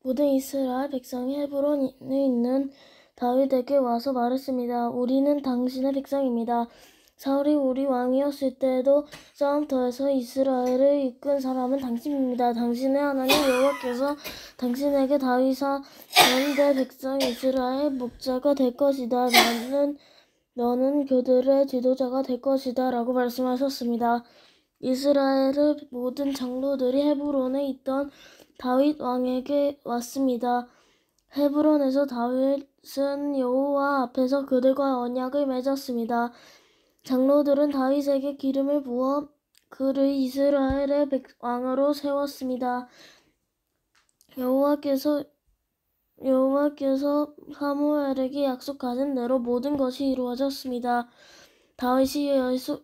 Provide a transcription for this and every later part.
모든 이스라엘 백성이 헤브론에 있는 다윗에게 와서 말했습니다. 우리는 당신의 백성입니다. 사울이 우리 왕이었을 때에도 싸움터에서 이스라엘을 이끈 사람은 당신입니다. 당신의 하나님 여호와께서 당신에게 다윗아 내 백성 이스라엘 목자가 될 것이다. 너는 그들의 지도자가 될 것이다 라고 말씀하셨습니다. 이스라엘의 모든 장로들이 헤브론에 있던 다윗 왕에게 왔습니다. 헤브론에서 다윗은 여호와 앞에서 그들과 언약을 맺었습니다. 장로들은 다윗에게 기름을 부어 그를 이스라엘의 왕으로 세웠습니다. 여호와께서 사무엘에게 약속하신 대로 모든 것이 이루어졌습니다. 다윗이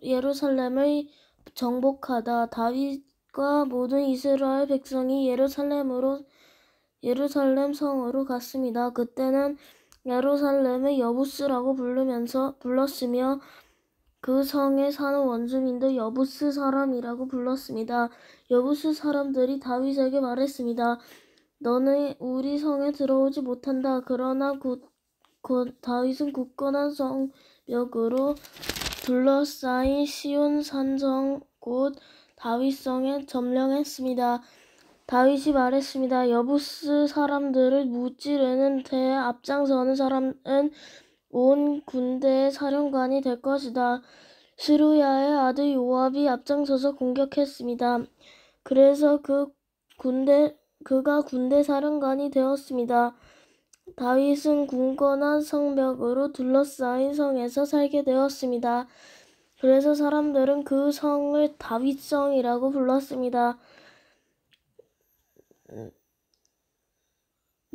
예루살렘을 정복하다 다윗과 모든 이스라엘 백성이 예루살렘 성으로 갔습니다. 그때는 예루살렘을 여부스라고 불렀으며 그 성에 사는 원주민도 여부스 사람이라고 불렀습니다. 여부스 사람들이 다윗에게 말했습니다. 너는 우리 성에 들어오지 못한다. 그러나 다윗은 굳건한 성벽으로 둘러싸인 시온 산성 곧 다윗성에 점령했습니다. 다윗이 말했습니다. 여부스 사람들을 무찌르는 데에 앞장서는 사람은 온 군대의 사령관이 될 것이다. 스루야의 아들 요압이 앞장서서 공격했습니다. 그래서 그가 군대 사령관이 되었습니다. 다윗은 굳건한 성벽으로 둘러싸인 성에서 살게 되었습니다. 그래서 사람들은 그 성을 다윗성이라고 불렀습니다.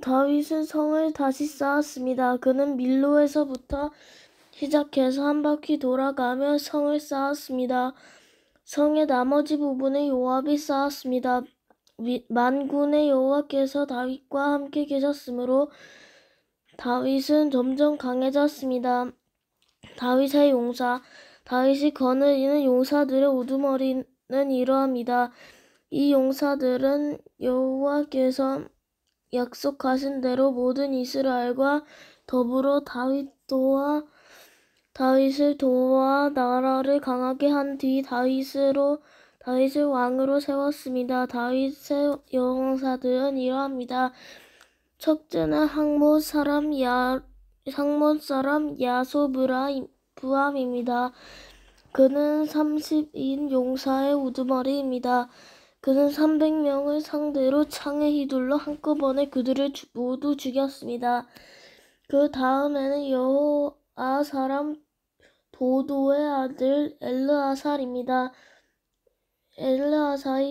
다윗은 성을 다시 쌓았습니다. 그는 밀로에서부터 시작해서 한 바퀴 돌아가며 성을 쌓았습니다. 성의 나머지 부분을 요압이 쌓았습니다. 만군의 여호와께서 다윗과 함께 계셨으므로 다윗은 점점 강해졌습니다. 다윗의 용사. 다윗이 거느리는 용사들의 우두머리는 이러합니다. 이 용사들은 여호와께서 약속하신 대로 모든 이스라엘과 더불어 다윗을 도와 나라를 강하게 한 뒤 다윗을 왕으로 세웠습니다. 다윗의 용사들은 이러합니다. 첫째는 항못 사람 야소부암입니다. 그는 30인 용사의 우두머리입니다. 그는 300명을 상대로 창에 휘둘러 한꺼번에 그들을 모두 죽였습니다. 그 다음에는 여호아 사람 도도의 아들 엘르아살이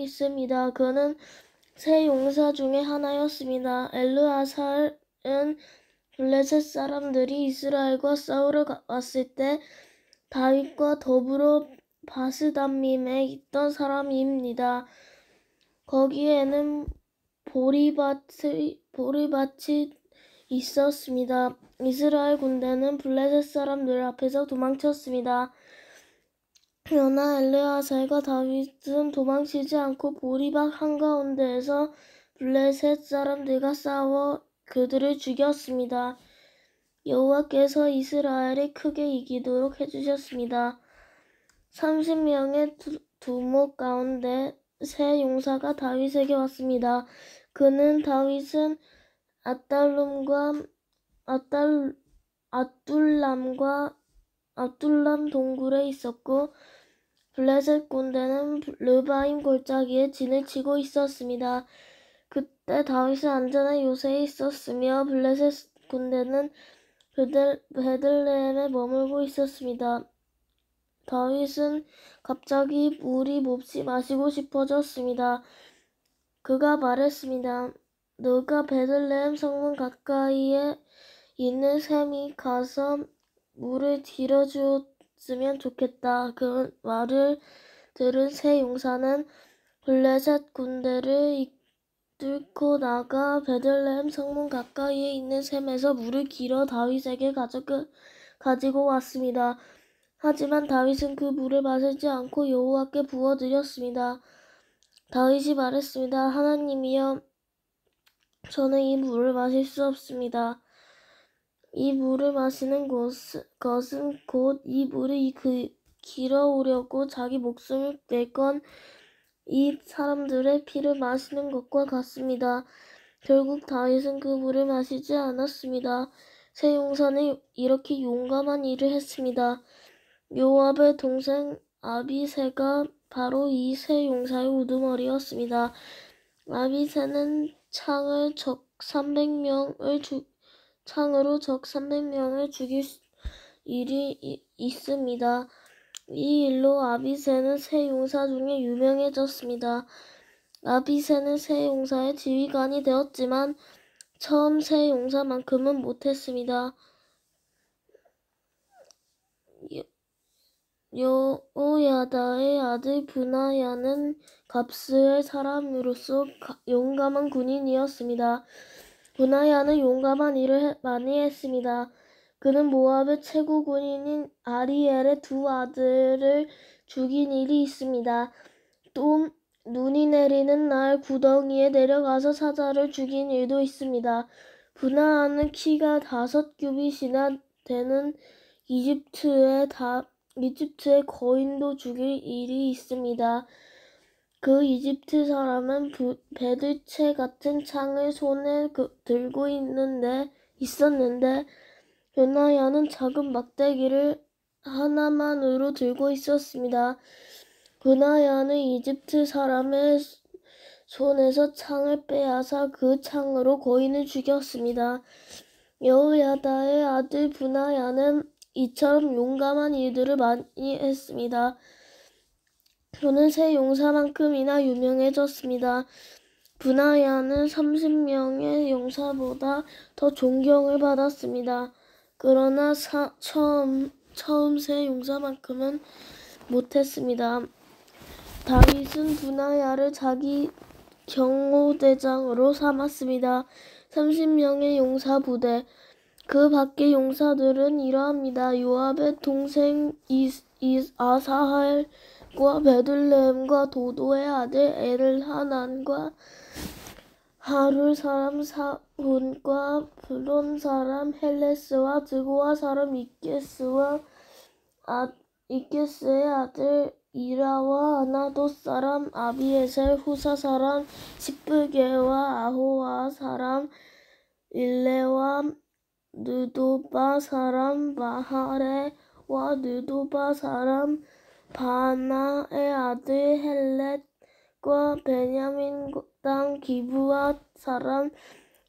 있습니다. 그는 세 용사 중에 하나였습니다. 엘르아살은 블레셋 사람들이 이스라엘과 싸우러 왔을 때 다윗과 더불어 바스다밈에 있던 사람입니다. 거기에는 보리밭이 있었습니다. 이스라엘 군대는 블레셋 사람들 앞에서 도망쳤습니다. 그러나 엘르아살과 다윗은 도망치지 않고 보리밭 한가운데에서 블레셋 사람들과 싸워 그들을 죽였습니다. 여호와께서 이스라엘이 크게 이기도록 해주셨습니다. 30명의 두목 가운데 세 용사가 다윗에게 왔습니다. 다윗은 아둘람 동굴에 있었고 블레셋 군대는 르바임 골짜기에 진을 치고 있었습니다. 그때 다윗은 안전한 요새에 있었으며 블레셋 군대는 베들레헴에 머물고 있었습니다. 다윗은 갑자기 물이 몹시 마시고 싶어졌습니다. 그가 말했습니다. 너가 베들레헴 성문 가까이에 있는 샘이 가서 물을 길어주었으면 좋겠다. 그 말을 들은 세 용사는 블레셋 군대를 뚫고 나가 베들레헴 성문 가까이에 있는 샘에서 물을 길어 다윗에게 가지고 왔습니다. 하지만 다윗은 그 물을 마시지 않고 여호와께 부어드렸습니다. 다윗이 말했습니다. 하나님이여, 저는 이 물을 마실 수 없습니다. 이 물을 마시는 것은 곧 이 물이 길어오려고 자기 목숨을 낼 건 이 사람들의 피를 마시는 것과 같습니다. 결국 다윗은 그 물을 마시지 않았습니다. 새 용사는 이렇게 용감한 일을 했습니다. 요압의 동생 아비새가 바로 이 새 용사의 우두머리였습니다. 아비새는 창으로 적 300명을 죽일 일이 있습니다. 이 일로 아비새는 새 용사 중에 유명해졌습니다. 아비새는 새 용사의 지휘관이 되었지만 처음 새 용사만큼은 못했습니다. 여호야다의 아들 브나야는 갑스의 사람으로서 용감한 군인이었습니다. 브나야는 용감한 일을 많이 했습니다. 그는 모압의 최고 군인인 아리엘의 두 아들을 죽인 일이 있습니다. 또 눈이 내리는 날 구덩이에 내려가서 사자를 죽인 일도 있습니다. 브나야는 키가 5규빗이나 되는 이집트의 거인도 죽일 일이 있습니다. 그 이집트 사람은 배들채 같은 창을 손에 들고 있었는데 브나야는 작은 막대기를 하나만으로 들고 있었습니다. 브나야는 이집트 사람의 손에서 창을 빼앗아 그 창으로 거인을 죽였습니다. 여호야다의 아들 브나야는 이처럼 용감한 일들을 많이 했습니다. 그는 새 용사만큼이나 유명해졌습니다. 브나야는 30명의 용사보다 더 존경을 받았습니다. 그러나 처음 새 용사만큼은 못했습니다. 다윗은 브나야를 자기 경호대장으로 삼았습니다. 30명의 용사 부대. 그 밖의 용사들은 이러합니다. 요압의 동생 아사헬과 베들레헴과 도도의 아들 엘하난과 하룰 사람 사훈과 블론 사람 헬레스와 드고와 사람 이게스의 아들 이라와 아나돗 사람 아비에셀 후사 사람 시브게와 아호와 사람 일레와 느도바 사람 마하레와 느도바 사람 바나의 아들 헬렛과 베냐민 땅 기브앗 사람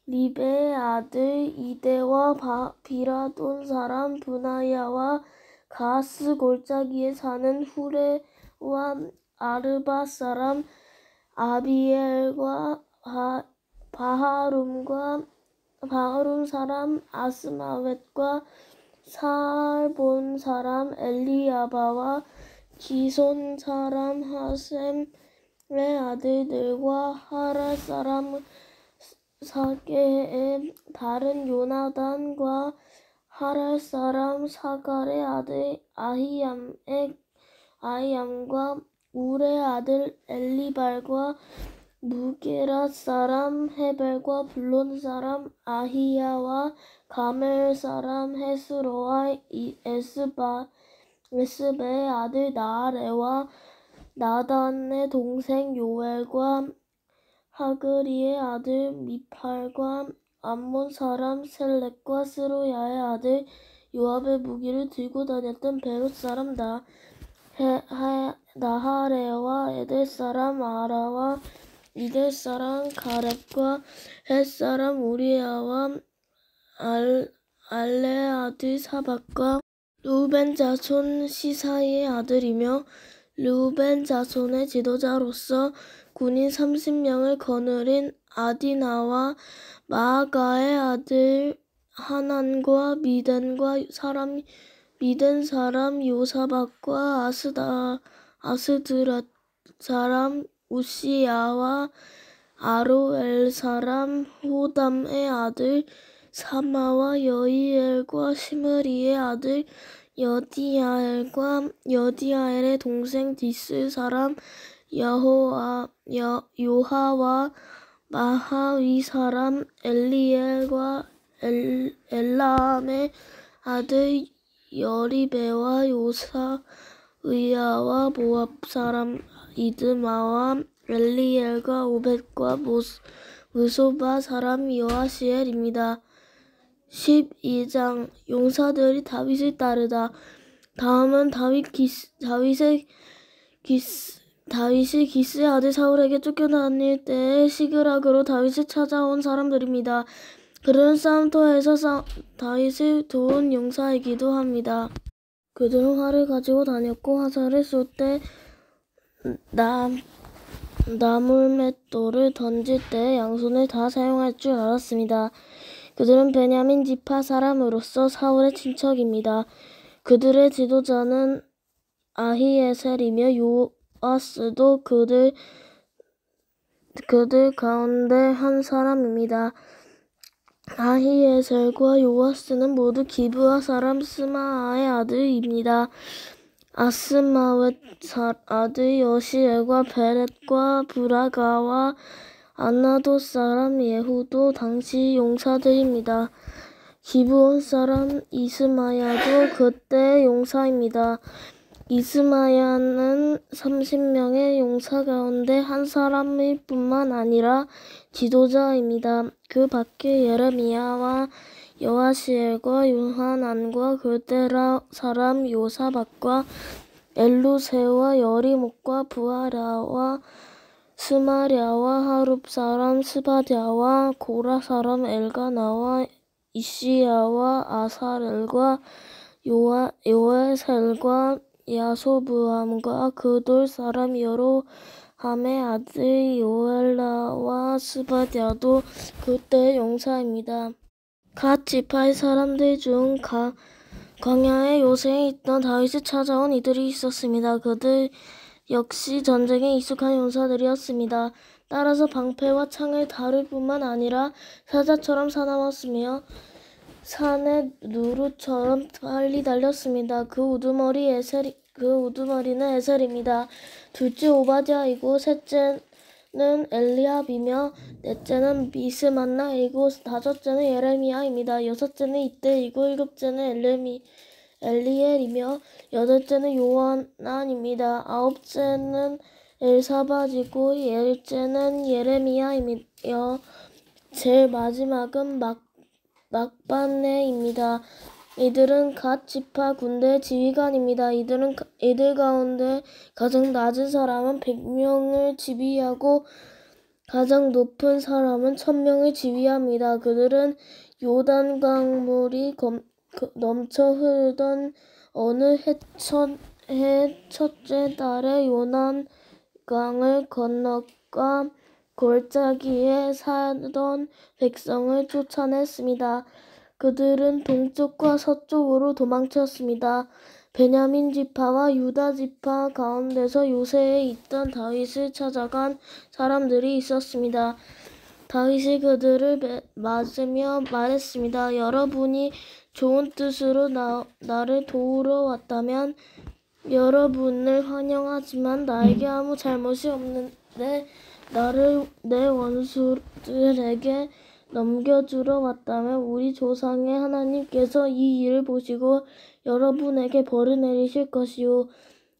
리베의 아들 이데와 비라돈 사람 브나야와 가스 골짜기에 사는 후레와 아르바 사람 아비엘과 바하룸 사람 아스마웻과 살본 사람 엘리야바와 기손 사람 하셈의 아들들과 하랄 사람 사게의 다른 요나단과 하랄 사람 사갈의 아들 아히암과 울의 아들 엘리발과 무게랏 사람 헤벨과 블론 사람 아히야와 가멜 사람 헤스로와 에스베의 아들 나아레와 나단의 동생 요엘과 하그리의 아들 미팔과 암몬 사람 셀렉과 스루야의 아들 요압의 무기를 들고 다녔던 베롯 사람 나하레와 에델 사람 아라와 이델 사람 가렙과 헷 사람 우리야와 알레의 아들 사박과 르우벤 자손 시사이의 아들이며 르우벤 자손의 지도자로서 군인 30명을 거느린 아디나와 마아가의 아들 하난과 미덴 사람 요사박과 아스드랏 사람 우시야와 아로엘 사람 호담의 아들 사마와 여이엘과 시므리의 아들 여디아엘의 동생 디스 사람 요하와 마하위 사람 엘리엘과 엘라함의 아들 여리베와 요사의야와 모압 사람 이드마와 엘리엘과 오벳과 무소바 사람 여하시엘입니다. 12장 용사들이 다윗을 따르다. 다음은 다윗이 기스의 아들 사울에게 쫓겨다닐 때에 시그락으로 다윗을 찾아온 사람들입니다. 그들은 싸움터에서 다윗을 도운 용사이기도 합니다. 그들은 활을 가지고 다녔고 화살을 쏠 때 나물맷돌을 던질 때 양손을 다 사용할 줄 알았습니다. 그들은 베냐민 지파 사람으로서 사울의 친척입니다. 그들의 지도자는 아히에셀이며 요아스도 그들 가운데 한 사람입니다. 아히에셀과 요아스는 모두 기브아 사람 스마아의 아들입니다. 아스마웻 아들 여시엘과 베렛과 브라가와 아나도 사람 예후도 당시 용사들입니다. 기브온 사람 이스마야도 그때 용사입니다. 이스마야는 30명의 용사 가운데 한 사람일 뿐만 아니라 지도자입니다. 그 밖에 예레미야와 여하시엘과 요하난과 그때라 사람 요사박과 엘루세와 여리목과 부하랴와 스마랴와 하룹 사람 스바랴와 고라 사람 엘가나와 이시야와 아사렐과 요에셀과 야소브함과 그돌 사람 여로함의 아들 요엘라와 스바랴도 그때 용사입니다. 갓 지파의 사람들 중 광야의 요새에 있던 다윗을 찾아온 이들이 있었습니다. 그들 역시 전쟁에 익숙한 용사들이었습니다. 따라서 방패와 창을 다룰 뿐만 아니라 사자처럼 사나웠으며 산의 누루처럼 빨리 달렸습니다. 그 우두머리는 에셀입니다. 둘째 오바댜이고 셋째는 엘리압이며 넷째는 미스만나이고 다섯째는 예레미야입니다. 여섯째는 이때이고 일곱째는 엘리엘이며 여덟째는 요하난입니다. 아홉째는 엘사밧이고 열째는 예레미야이며 제일 마지막은 막반네입니다. 이들은 갓 지파 군대 지휘관입니다. 이들 가운데 가장 낮은 사람은 100명을 지휘하고 가장 높은 사람은 1000명을 지휘합니다. 그들은 요단강물이 넘쳐 흐르던 어느 해 첫째 달에 요단강을 건너가 골짜기에 사던 백성을 쫓아냈습니다. 그들은 동쪽과 서쪽으로 도망쳤습니다. 베냐민 지파와 유다 지파 가운데서 요새에 있던 다윗을 찾아간 사람들이 있었습니다. 다윗이 그들을 맞으며 말했습니다. 여러분이 좋은 뜻으로 나를 도우러 왔다면 여러분을 환영하지만 나에게 아무 잘못이 없는데 나를 내 원수들에게 넘겨주러 왔다면 우리 조상의 하나님께서 이 일을 보시고 여러분에게 벌을 내리실 것이요.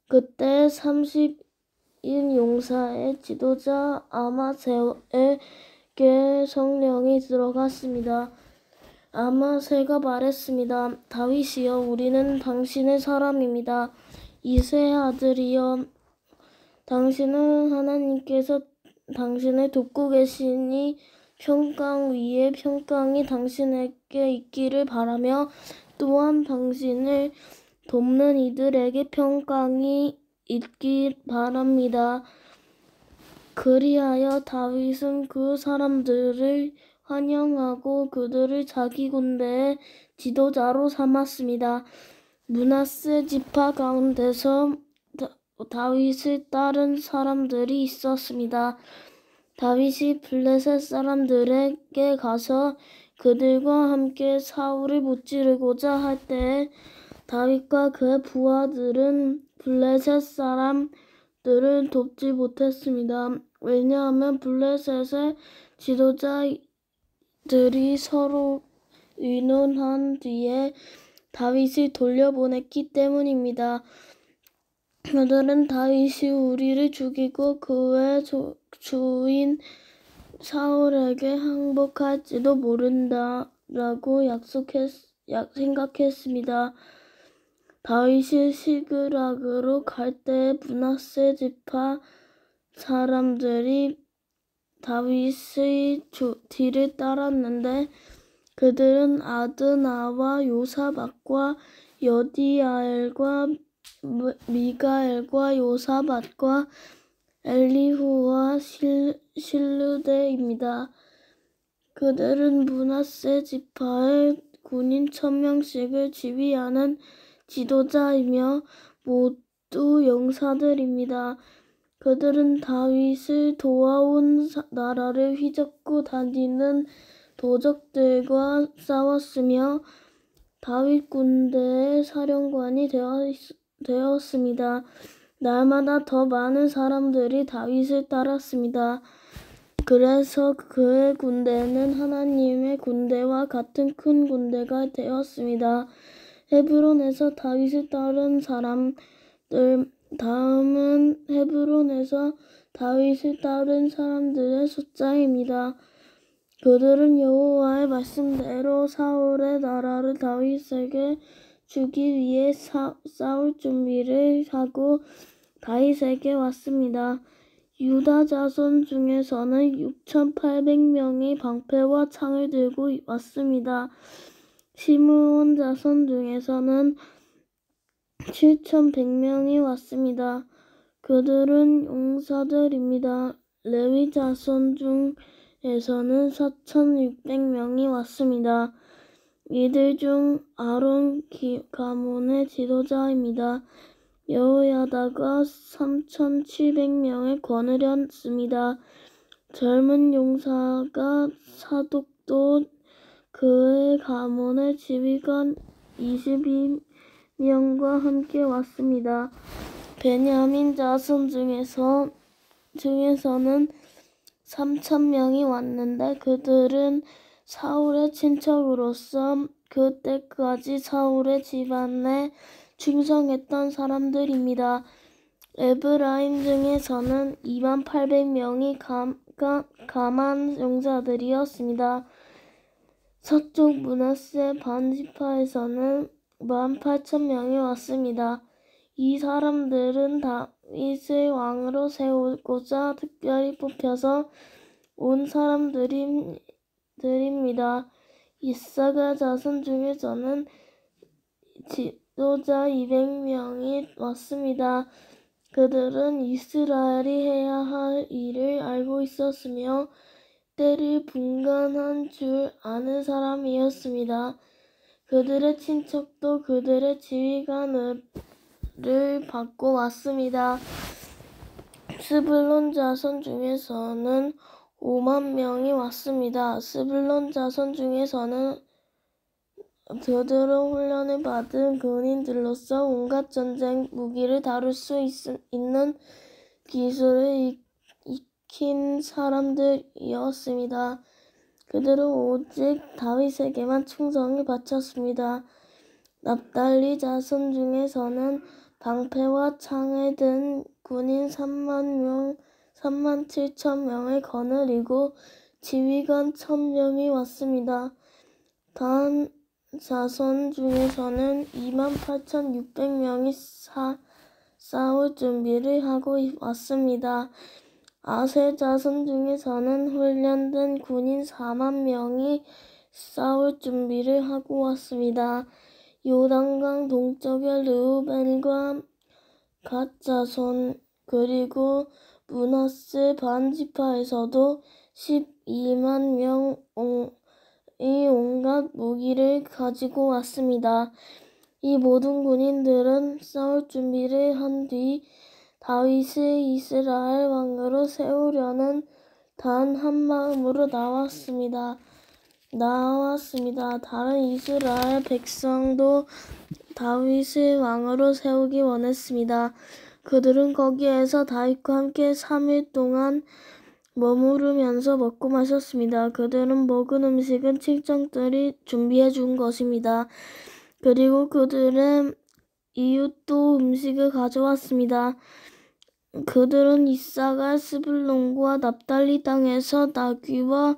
그때 30인 용사의 지도자 아마세에게 성령이 들어갔습니다. 아마세가 말했습니다. 다윗이여, 우리는 당신의 사람입니다. 이새의 아들이여, 당신은 하나님께서 당신을 돕고 계시니 평강 위에 평강이 당신에게 있기를 바라며 또한 당신을 돕는 이들에게 평강이 있길 바랍니다. 그리하여 다윗은 그 사람들을 환영하고 그들을 자기 군대의 지도자로 삼았습니다. 므낫세 지파 가운데서 다윗을 따른 사람들이 있었습니다. 다윗이 블레셋 사람들에게 가서 그들과 함께 사울을 무찌르고자 할 때에 다윗과 그의 부하들은 블레셋 사람 들을 돕지 못했습니다. 왜냐하면 블레셋의 지도자들이 서로 의논한 뒤에 다윗을 돌려보냈기 때문입니다. 그들은 다윗이 우리를 죽이고 그의 주인 사울에게 항복할지도 모른다라고 생각했습니다. 다윗이 시그락으로 갈 때 므낫세 지파 사람들이 다윗의 뒤를 따랐는데 그들은 아드나와 요사밧과 여디야엘과 미가엘과 요사밧과 엘리후와 실르데입니다. 그들은 므낫세 지파의 군인 1000명씩을 지휘하는 지도자이며 모두 용사들입니다. 그들은 다윗을 도와온 나라를 휘젓고 다니는 도적들과 싸웠으며 다윗 군대의 사령관이 되었습니다. 날마다 더 많은 사람들이 다윗을 따랐습니다. 그래서 그의 군대는 하나님의 군대와 같은 큰 군대가 되었습니다. 헤브론에서 다윗을 따른 사람들, 다음은 헤브론에서 다윗을 따른 사람들의 숫자입니다. 그들은 여호와의 말씀대로 사울의 나라를 다윗에게 주기 위해 싸울 준비를 하고 다윗에게 왔습니다. 유다 자손 중에서는 6800명이 방패와 창을 들고 왔습니다. 시므온 자손 중에서는 7100명이 왔습니다. 그들은 용사들입니다. 레위 자손 중에서는 4600명이 왔습니다. 이들 중 아론 가문의 지도자입니다. 여호야다가 3700명을 거느렸습니다. 젊은 용사가 사독도 그의 가문의 지휘관 22명과 함께 왔습니다. 베냐민 자손 중에서는 3000명이 왔는데 그들은 사울의 친척으로서 그때까지 사울의 집안에 충성했던 사람들입니다. 에브라임 중에서는 2800명이 가만 용사들이었습니다. 서쪽 므낫세 반지파에서는 18,000명이 왔습니다. 이 사람들은 다윗을 왕으로 세우고자 특별히 뽑혀서 온 사람들입니다. 이사가 자손 중에서는 지도자 200명이 왔습니다. 그들은 이스라엘이 해야 할 일을 알고 있었으며 때를 분간한 줄 아는 사람이었습니다. 그들의 친척도 그들의 지휘관을 받고 왔습니다. 스불론 자손 중에서는 50,000명이 왔습니다. 스불론 자손 중에서는 그들은 훈련을 받은 군인들로서 온갖 전쟁 무기를 다룰 수 있는 기술을 익힌 사람들이었습니다. 그들은 오직 다윗에게만 충성을 바쳤습니다. 납달리 자손 중에서는 방패와 창을 든 군인 37,000명을 거느리고 지휘관 1000명이 왔습니다. 단 자손 중에서는 28,600명이 싸울 준비를 하고 왔습니다. 아셀 자손 중에서는 훈련된 군인 40,000명이 싸울 준비를 하고 왔습니다. 요단강 동쪽의 르우벤과 갓 자손 그리고 므낫세 반지파에서도 12만 명이 온갖 무기를 가지고 왔습니다. 이 모든 군인들은 싸울 준비를 한 뒤 다윗을 이스라엘 왕으로 세우려는 단 한 마음으로 나왔습니다. 다른 이스라엘 백성도 다윗을 왕으로 세우기 원했습니다. 그들은 거기에서 다윗과 함께 3일 동안 머무르면서 먹고 마셨습니다. 그들은 먹은 음식은 친척들이 준비해 준 것입니다. 그리고 그들은 이웃도 음식을 가져왔습니다. 그들은 이사갈, 스불론과 납달리 땅에서 나귀와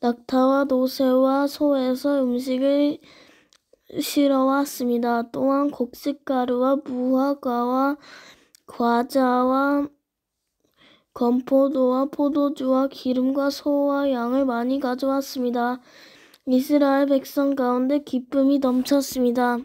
낙타와 노새와 소에서 음식을 실어왔습니다. 또한 곡식가루와 무화과와 과자와 건포도와 포도주와 기름과 소와 양을 많이 가져왔습니다. 이스라엘 백성 가운데 기쁨이 넘쳤습니다.